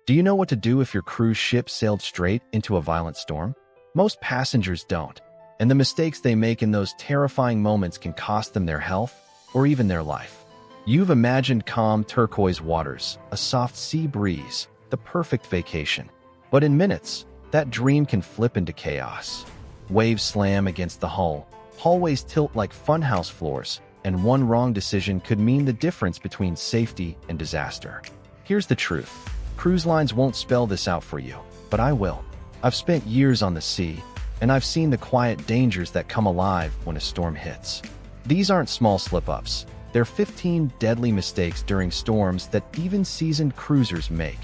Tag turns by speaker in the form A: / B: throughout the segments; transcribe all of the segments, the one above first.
A: Do you know what to do if your cruise ship sailed straight into a violent storm? Most passengers don't, and the mistakes they make in those terrifying moments can cost them their health or even their life. You've imagined calm turquoise waters, a soft sea breeze, the perfect vacation. But in minutes, that dream can flip into chaos. Waves slam against the hull, hallways tilt like funhouse floors, and one wrong decision could mean the difference between safety and disaster. Here's the truth. Cruise lines won't spell this out for you, but I will. I've spent years on the sea, and I've seen the quiet dangers that come alive when a storm hits. These aren't small slip-ups. They're 15 deadly mistakes during storms that even seasoned cruisers make.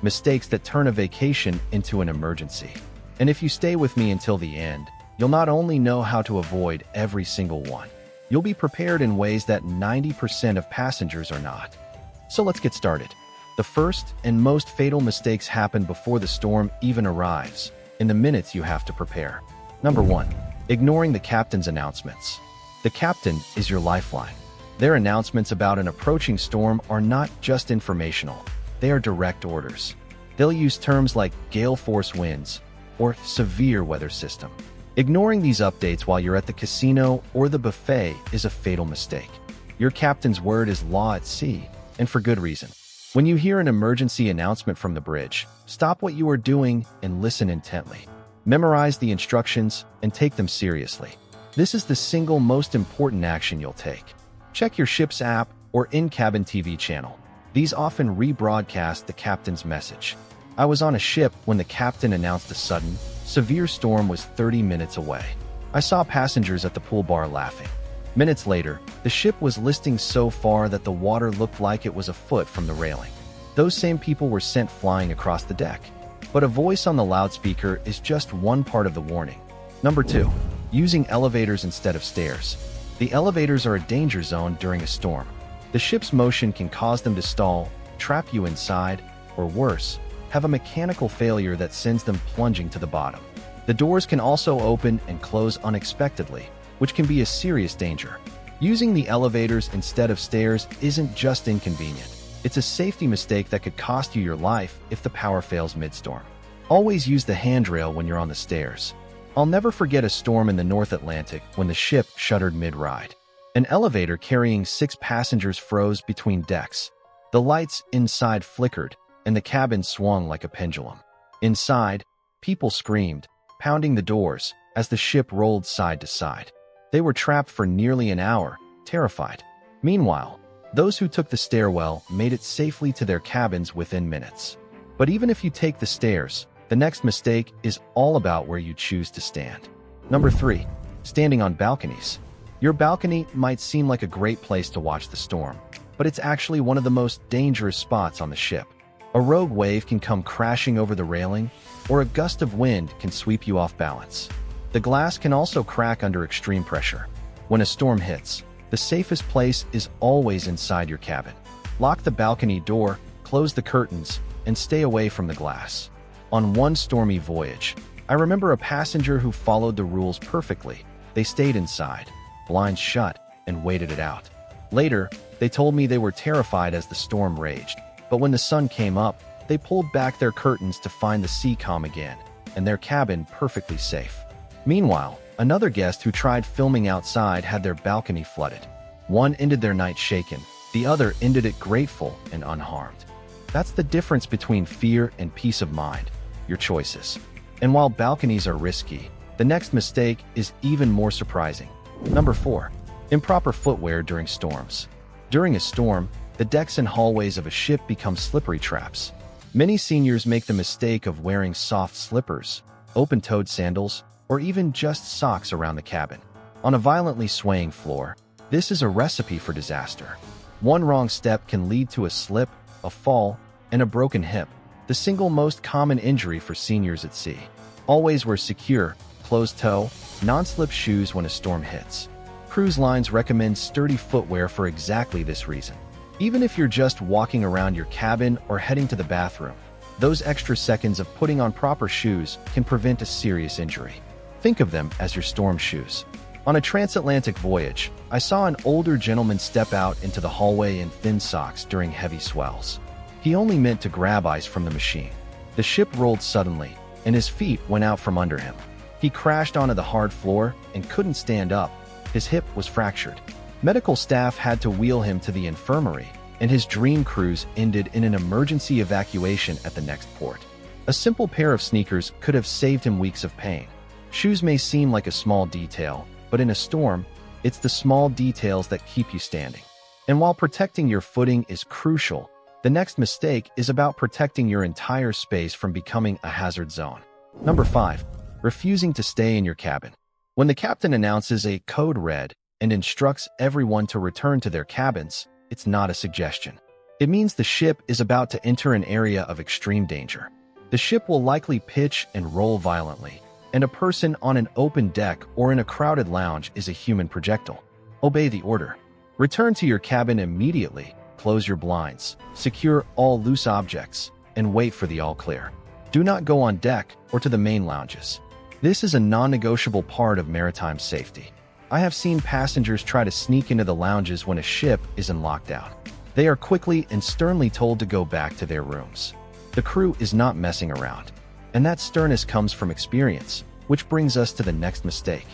A: Mistakes that turn a vacation into an emergency. And if you stay with me until the end, you'll not only know how to avoid every single one, you'll be prepared in ways that 90% of passengers are not. So let's get started. The first and most fatal mistakes happen before the storm even arrives, in the minutes you have to prepare. Number 1. Ignoring the captain's announcements. The captain is your lifeline. Their announcements about an approaching storm are not just informational, they are direct orders. They'll use terms like gale force winds or severe weather system. Ignoring these updates while you're at the casino or the buffet is a fatal mistake. Your captain's word is law at sea, and for good reason. When you hear an emergency announcement from the bridge, stop what you are doing and listen intently. Memorize the instructions and take them seriously. This is the single most important action you'll take. Check your ship's app or in-cabin TV channel. These often rebroadcast the captain's message. I was on a ship when the captain announced a sudden, severe storm was 30 minutes away. I saw passengers at the pool bar laughing. Minutes later, the ship was listing so far that the water looked like it was a foot from the railing. Those same people were sent flying across the deck. But a voice on the loudspeaker is just one part of the warning. Number 2. Using elevators instead of stairs. The elevators are a danger zone during a storm. The ship's motion can cause them to stall, trap you inside, or worse, have a mechanical failure that sends them plunging to the bottom. The doors can also open and close unexpectedly, which can be a serious danger. Using the elevators instead of stairs isn't just inconvenient. It's a safety mistake that could cost you your life if the power fails mid-storm. Always use the handrail when you're on the stairs. I'll never forget a storm in the North Atlantic when the ship shuttered mid-ride. An elevator carrying 6 passengers froze between decks. The lights inside flickered, and the cabin swung like a pendulum. Inside, people screamed, pounding the doors, as the ship rolled side to side. They were trapped for nearly an hour, terrified. Meanwhile, those who took the stairwell made it safely to their cabins within minutes. But even if you take the stairs, the next mistake is all about where you choose to stand. Number 3. Standing on balconies. Your balcony might seem like a great place to watch the storm, but it's actually one of the most dangerous spots on the ship. A rogue wave can come crashing over the railing, or a gust of wind can sweep you off balance. The glass can also crack under extreme pressure. When a storm hits, the safest place is always inside your cabin. Lock the balcony door, close the curtains, and stay away from the glass. On one stormy voyage, I remember a passenger who followed the rules perfectly. They stayed inside, blinds shut, and waited it out. Later, they told me they were terrified as the storm raged, but when the sun came up, they pulled back their curtains to find the sea calm again, and their cabin perfectly safe. Meanwhile, another guest who tried filming outside had their balcony flooded. One ended their night shaken, the other ended it grateful and unharmed. That's the difference between fear and peace of mind, your choices. And while balconies are risky, the next mistake is even more surprising. Number 4. Improper footwear during storms. During a storm, the decks and hallways of a ship become slippery traps. Many seniors make the mistake of wearing soft slippers, open-toed sandals, or even just socks around the cabin. On a violently swaying floor, this is a recipe for disaster. One wrong step can lead to a slip, a fall, and a broken hip, the single most common injury for seniors at sea. Always wear secure, closed-toe, non-slip shoes when a storm hits. Cruise lines recommend sturdy footwear for exactly this reason. Even if you're just walking around your cabin or heading to the bathroom, those extra seconds of putting on proper shoes can prevent a serious injury. Think of them as your storm shoes. On a transatlantic voyage, I saw an older gentleman step out into the hallway in thin socks during heavy swells. He only meant to grab ice from the machine. The ship rolled suddenly, and his feet went out from under him. He crashed onto the hard floor and couldn't stand up. His hip was fractured. Medical staff had to wheel him to the infirmary, and his dream cruise ended in an emergency evacuation at the next port. A simple pair of sneakers could have saved him weeks of pain. Shoes may seem like a small detail, but in a storm, it's the small details that keep you standing. And while protecting your footing is crucial, the next mistake is about protecting your entire space from becoming a hazard zone. Number 5. Refusing to stay in your cabin. When the captain announces a code red and instructs everyone to return to their cabins, it's not a suggestion. It means the ship is about to enter an area of extreme danger. The ship will likely pitch and roll violently, and a person on an open deck or in a crowded lounge is a human projectile. Obey the order. Return to your cabin immediately, close your blinds, secure all loose objects, and wait for the all clear. Do not go on deck or to the main lounges. This is a non-negotiable part of maritime safety. I have seen passengers try to sneak into the lounges when a ship is in lockdown. They are quickly and sternly told to go back to their rooms. The crew is not messing around, and that sternness comes from experience, which brings us to the next mistake.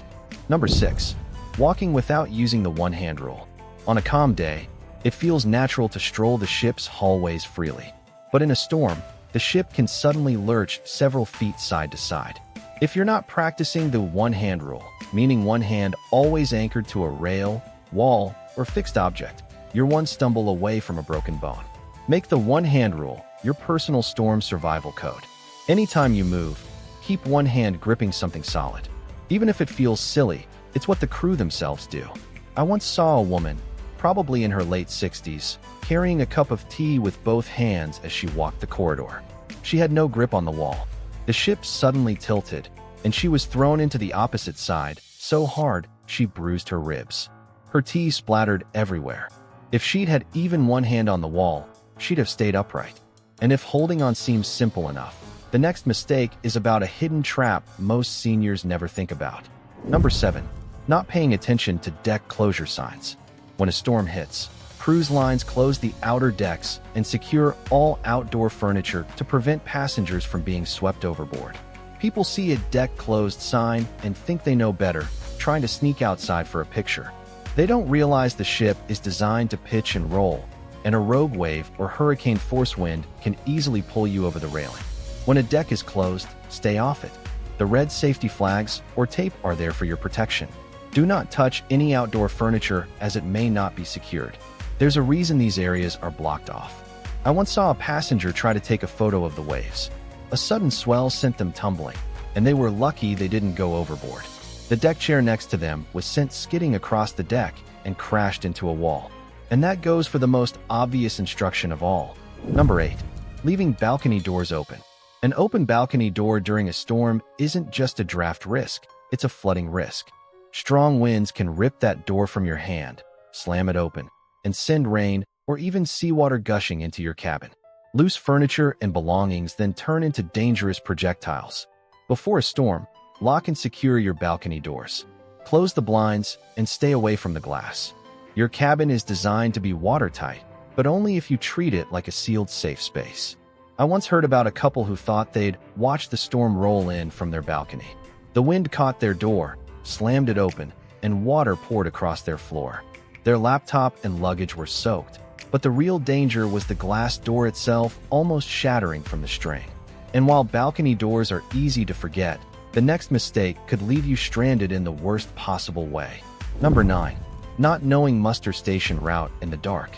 A: Number 6. Walking without using the one-hand rule. On a calm day, it feels natural to stroll the ship's hallways freely. But in a storm, the ship can suddenly lurch several feet side to side. If you're not practicing the one-hand rule, meaning one hand always anchored to a rail, wall, or fixed object, you're one stumble away from a broken bone. Make the one-hand rule your personal storm survival code. Anytime you move, keep one hand gripping something solid. Even if it feels silly, it's what the crew themselves do. I once saw a woman, probably in her late 60s, carrying a cup of tea with both hands as she walked the corridor. She had no grip on the wall. The ship suddenly tilted, and she was thrown into the opposite side, so hard she bruised her ribs. Her tea splattered everywhere. If she'd had even one hand on the wall, she'd have stayed upright. And if holding on seems simple enough, the next mistake is about a hidden trap most seniors never think about. Number 7. Not paying attention to deck closure signs. When a storm hits, cruise lines close the outer decks and secure all outdoor furniture to prevent passengers from being swept overboard. People see a deck closed sign and think they know better, trying to sneak outside for a picture. They don't realize the ship is designed to pitch and roll, and a rogue wave or hurricane force wind can easily pull you over the railing. When a deck is closed, stay off it. The red safety flags or tape are there for your protection. Do not touch any outdoor furniture as it may not be secured. There's a reason these areas are blocked off. I once saw a passenger try to take a photo of the waves. A sudden swell sent them tumbling, and they were lucky they didn't go overboard. The deck chair next to them was sent skidding across the deck and crashed into a wall. And that goes for the most obvious instruction of all. Number 8. Leaving balcony doors open. An open balcony door during a storm isn't just a draft risk, it's a flooding risk. Strong winds can rip that door from your hand, slam it open, and send rain or even seawater gushing into your cabin. Loose furniture and belongings then turn into dangerous projectiles. Before a storm, lock and secure your balcony doors. Close the blinds and stay away from the glass. Your cabin is designed to be watertight, but only if you treat it like a sealed safe space. I once heard about a couple who thought they'd watch the storm roll in from their balcony. The wind caught their door, slammed it open, and water poured across their floor. Their laptop and luggage were soaked, but the real danger was the glass door itself almost shattering from the strain. And while balcony doors are easy to forget, the next mistake could leave you stranded in the worst possible way. Number 9. Not knowing muster station route in the dark.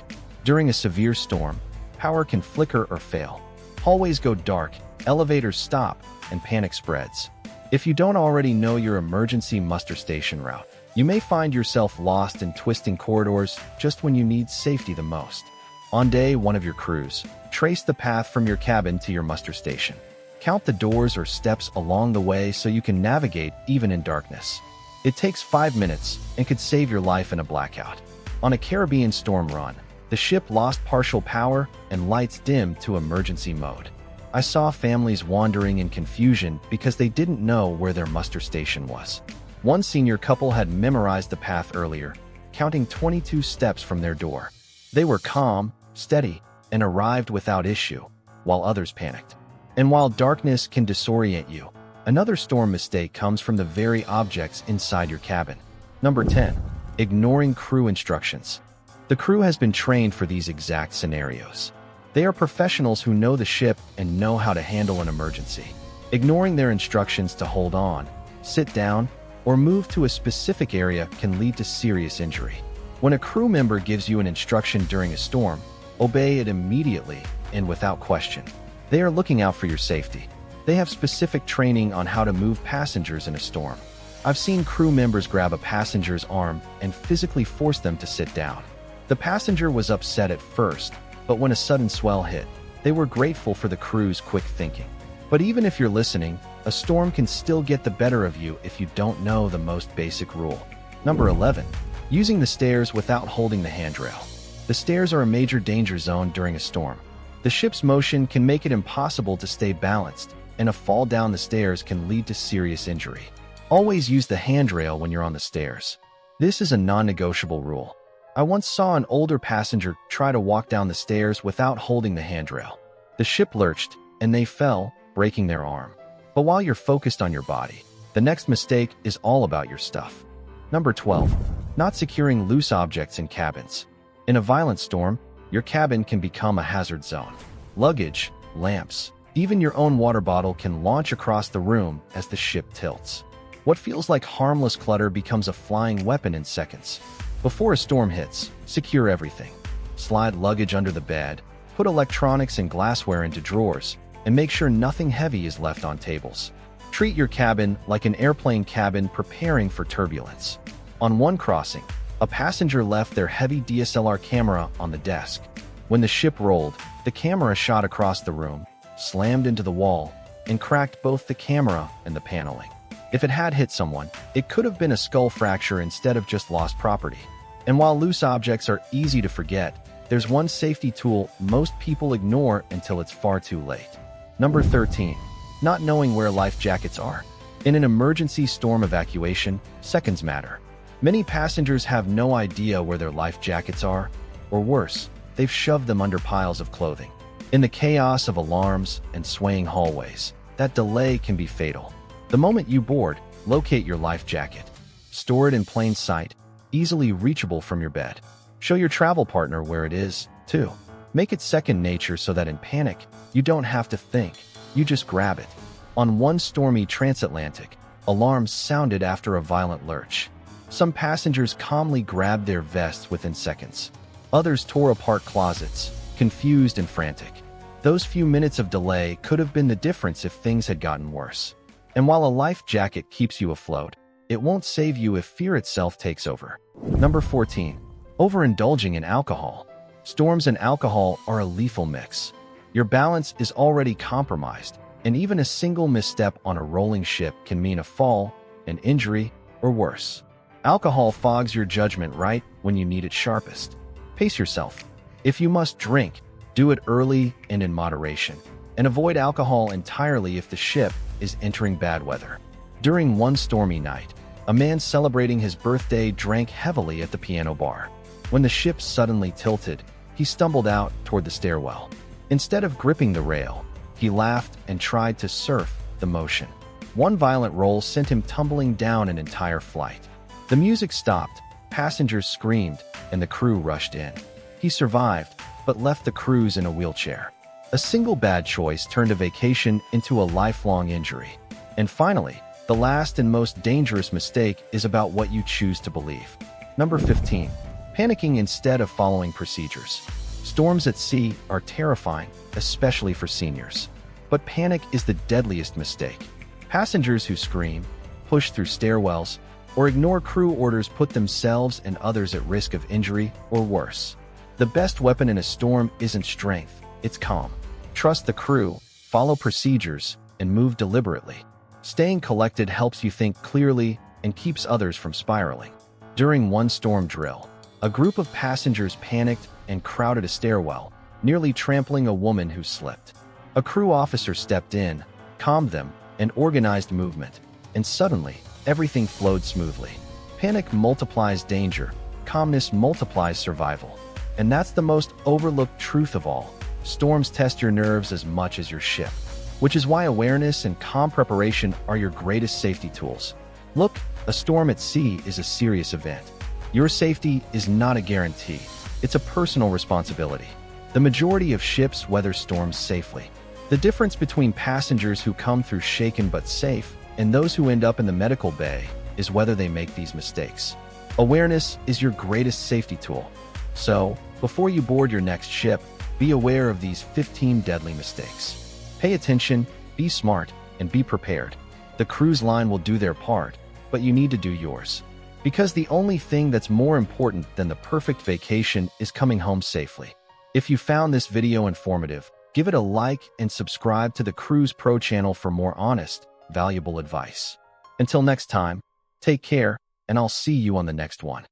A: During a severe storm, power can flicker or fail. Hallways go dark, elevators stop, and panic spreads. If you don't already know your emergency muster station route, you may find yourself lost in twisting corridors just when you need safety the most. On day 1 of your cruise, trace the path from your cabin to your muster station. Count the doors or steps along the way so you can navigate even in darkness. It takes 5 minutes and could save your life in a blackout. On a Caribbean storm run, the ship lost partial power and lights dimmed to emergency mode. I saw families wandering in confusion because they didn't know where their muster station was. One senior couple had memorized the path earlier, counting 22 steps from their door. They were calm, steady, and arrived without issue, while others panicked. And while darkness can disorient you, another storm mistake comes from the very objects inside your cabin. Number 10. Ignoring crew instructions. The crew has been trained for these exact scenarios. They are professionals who know the ship and know how to handle an emergency. Ignoring their instructions to hold on, sit down, or move to a specific area can lead to serious injury. When a crew member gives you an instruction during a storm, obey it immediately and without question. They are looking out for your safety. They have specific training on how to move passengers in a storm. I've seen crew members grab a passenger's arm and physically force them to sit down. The passenger was upset at first, but when a sudden swell hit, they were grateful for the crew's quick thinking. But even if you're listening, a storm can still get the better of you if you don't know the most basic rule. Number 11. Using the stairs without holding the handrail. The stairs are a major danger zone during a storm. The ship's motion can make it impossible to stay balanced, and a fall down the stairs can lead to serious injury. Always use the handrail when you're on the stairs. This is a non-negotiable rule. I once saw an older passenger try to walk down the stairs without holding the handrail. The ship lurched, and they fell, breaking their arm. But while you're focused on your body, the next mistake is all about your stuff. Number 12. Not securing loose objects in cabins. In a violent storm, your cabin can become a hazard zone. Luggage, lamps, even your own water bottle can launch across the room as the ship tilts. What feels like harmless clutter becomes a flying weapon in seconds. Before a storm hits, secure everything. Slide luggage under the bed, put electronics and glassware into drawers, and make sure nothing heavy is left on tables. Treat your cabin like an airplane cabin preparing for turbulence. On one crossing, a passenger left their heavy DSLR camera on the desk. When the ship rolled, the camera shot across the room, slammed into the wall, and cracked both the camera and the paneling. If it had hit someone, it could have been a skull fracture instead of just lost property. And while loose objects are easy to forget, there's one safety tool most people ignore until it's far too late. Number 13. Not knowing where life jackets are. In an emergency storm evacuation, seconds matter. Many passengers have no idea where their life jackets are, or worse, they've shoved them under piles of clothing. In the chaos of alarms and swaying hallways, that delay can be fatal. The moment you board, locate your life jacket. Store it in plain sight, easily reachable from your bed. Show your travel partner where it is, too. Make it second nature so that in panic, you don't have to think, you just grab it. On one stormy transatlantic, alarms sounded after a violent lurch. Some passengers calmly grabbed their vests within seconds. Others tore apart closets, confused and frantic. Those few minutes of delay could have been the difference if things had gotten worse. And while a life jacket keeps you afloat, it won't save you if fear itself takes over. Number 14. Overindulging in alcohol. Storms and alcohol are a lethal mix. Your balance is already compromised, and even a single misstep on a rolling ship can mean a fall, an injury, or worse. Alcohol fogs your judgment right when you need it sharpest. Pace yourself. If you must drink, do it early and in moderation, and avoid alcohol entirely if the ship is entering bad weather. During one stormy night, a man celebrating his birthday drank heavily at the piano bar. When the ship suddenly tilted, he stumbled out toward the stairwell. Instead of gripping the rail, he laughed and tried to surf the motion. One violent roll sent him tumbling down an entire flight. The music stopped, passengers screamed, and the crew rushed in. He survived, but left the crews in a wheelchair. A single bad choice turned a vacation into a lifelong injury. And finally, the last and most dangerous mistake is about what you choose to believe. Number 15. Panicking instead of following procedures. Storms at sea are terrifying, especially for seniors. But panic is the deadliest mistake. Passengers who scream, push through stairwells, or ignore crew orders put themselves and others at risk of injury or worse. The best weapon in a storm isn't strength, it's calm. Trust the crew, follow procedures, and move deliberately. Staying collected helps you think clearly and keeps others from spiraling. During one storm drill, a group of passengers panicked and crowded a stairwell, nearly trampling a woman who slipped. A crew officer stepped in, calmed them, and organized movement, and suddenly, everything flowed smoothly. Panic multiplies danger, calmness multiplies survival. And that's the most overlooked truth of all. storms test your nerves as much as your ship, which is why awareness and calm preparation are your greatest safety tools. Look, a storm at sea is a serious event. Your safety is not a guarantee. It's a personal responsibility. The majority of ships weather storms safely. The difference between passengers who come through shaken but safe and those who end up in the medical bay is whether they make these mistakes. Awareness is your greatest safety tool. So, before you board your next ship, be aware of these 15 deadly mistakes. Pay attention, be smart, and be prepared. The cruise line will do their part, but you need to do yours. Because the only thing that's more important than the perfect vacation is coming home safely. If you found this video informative, give it a like and subscribe to the Cruise Pro channel for more honest, valuable advice. Until next time, take care, and I'll see you on the next one.